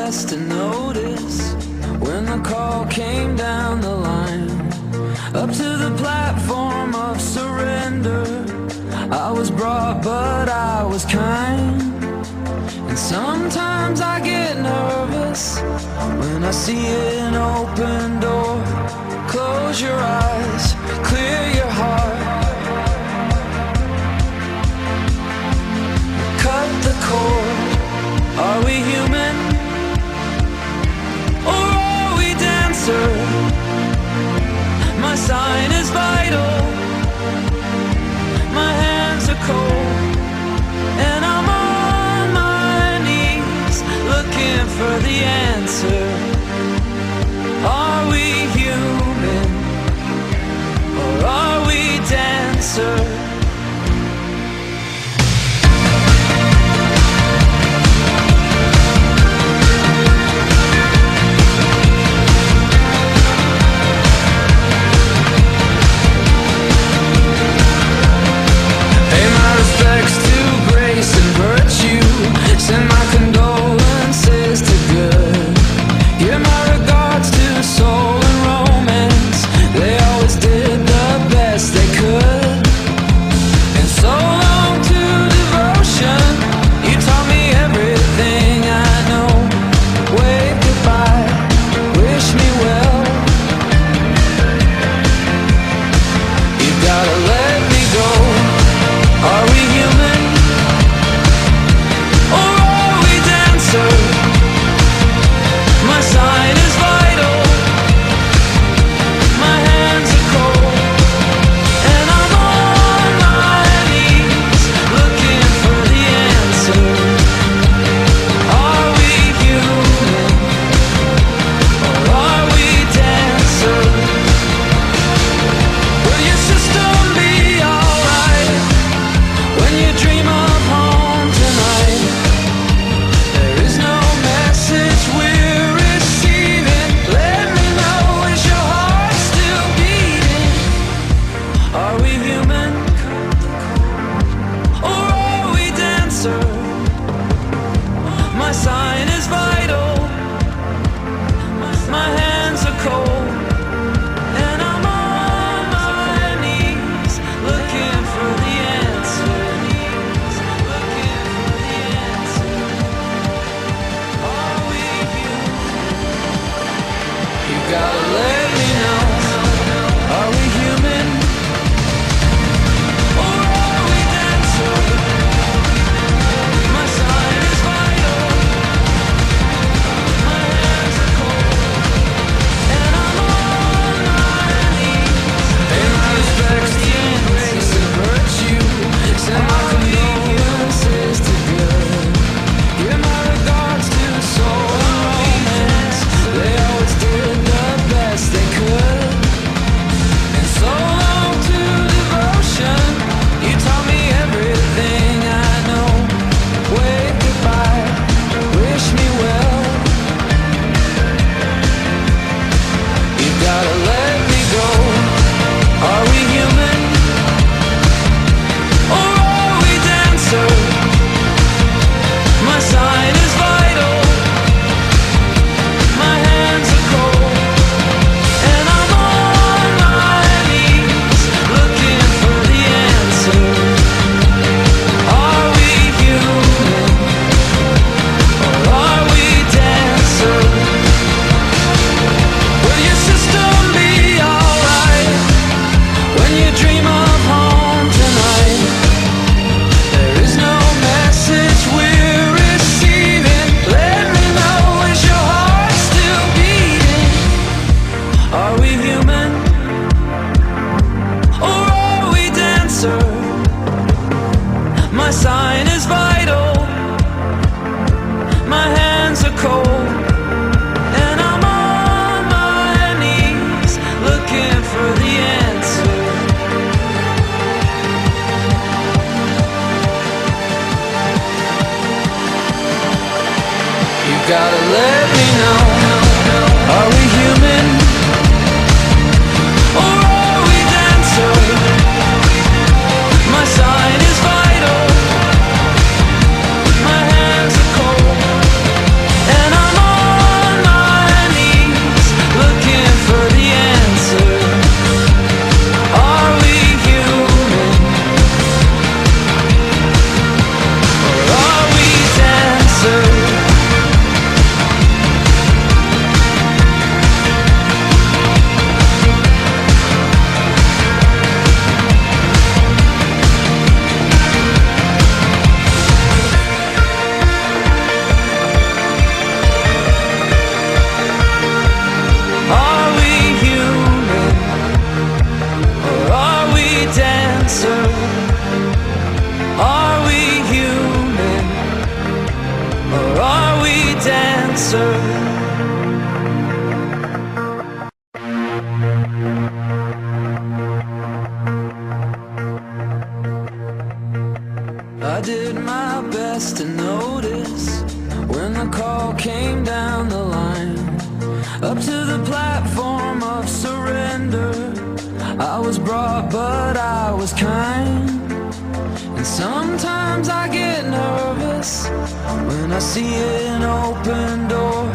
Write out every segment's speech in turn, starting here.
less to notice when the call came down the line. Up to the platform of surrender, I was brought but I was kind. And sometimes I get nervous when I see an open door. Close your eyes, clear your heart, cut the cord. Are we human or are we dancer? My sign is vital, my hands are cold, and I'm on my knees looking for the answer. Are we human or are we dancer? Send my condolences to good. Give my regards to soul and romance. They always did the best they could. And so long to devotion. You taught me everything I know. Wave goodbye, wish me well. You gotta let me go. Are we human? My sign is vital, my hands are cold, and I'm on my knees looking for the answer. Are we human or are we dancer? Will your system be alright when you dream of home tonight? There is no message we're receiving. Let me know, is your heart still beating? Are we human or are we dancer? My sign is vital, my hands are cold, and I'm on my knees looking for the answer. Looking for the answer. Are we human? You gotta let me know. Are we human or are we dancer? My sign is vital, my hands are cold, and I'm on my knees. Pay my respects to grace and virtue. Send my condolences to good. Give my regards to soul and romance. They always did the best they could. And so long to devotion. You taught me everything I know. Wave goodbye, wish me well. You gotta let me go. Are we human or are we dancer? My sign is vital, my hands are cold, and I'm on my knees looking for the answer. Are we human or are we dancer? Will your system be alright when you dream of home tonight? There is no message we're receiving. Let me know, is your heart still beating? Are we human or are we dancer? My sign is vital, my hands are cold, and I'm on my knees looking for the answer. You gotta let me know. Are we human or are we dancer? did my best to notice when the call came down the line, up to the platform of surrender. I was brought, but I was kind. And sometimes I get nervous when I see an open door.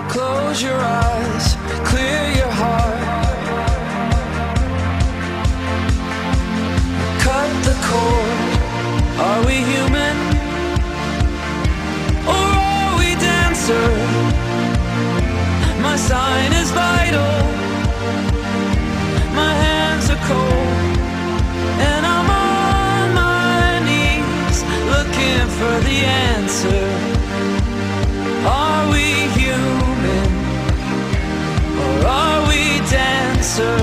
Close your eyes, clear your heart, cut the cord. Are we human, or are we dancer? My sign is vital, my hands are cold, and I'm on my knees looking for the answer. Are we human, or are we dancer?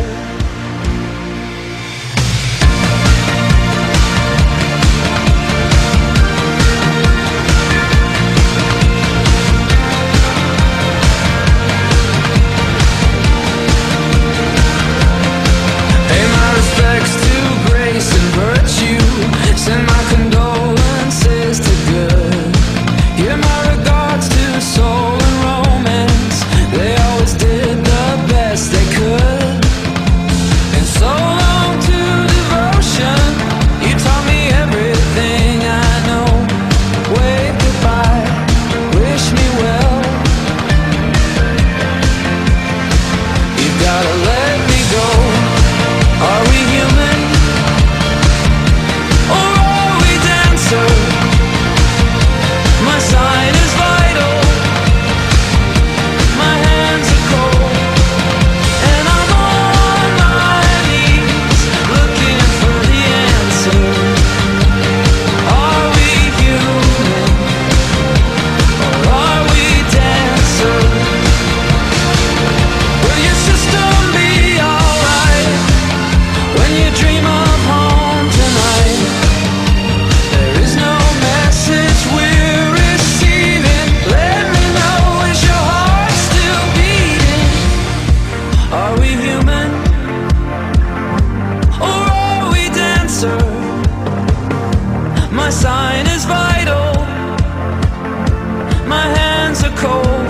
Send my condolences to good. Give my regards to soul and romance. They always did the best they could. And so long to devotion. You taught me everything I know. Wave goodbye, wish me well. You gotta let me go. Are we human? My sign is vital, my hands are cold, and I'm on my knees looking for the answer. Are we human, or are we dancer? Will your system be alright when you dream of home tonight? There is no message we're receiving. Let me know, is your heart still beating? Are we human, or are we dancer? My sign is vital, my hands are cold,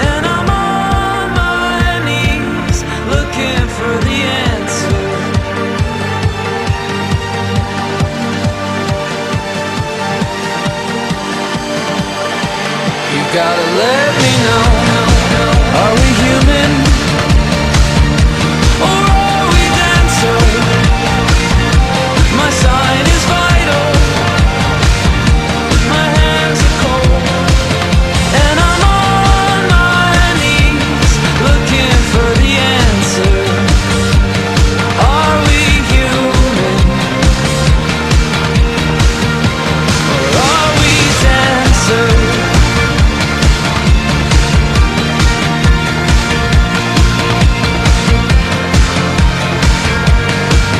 and I'm on my knees looking for the answer. You gotta let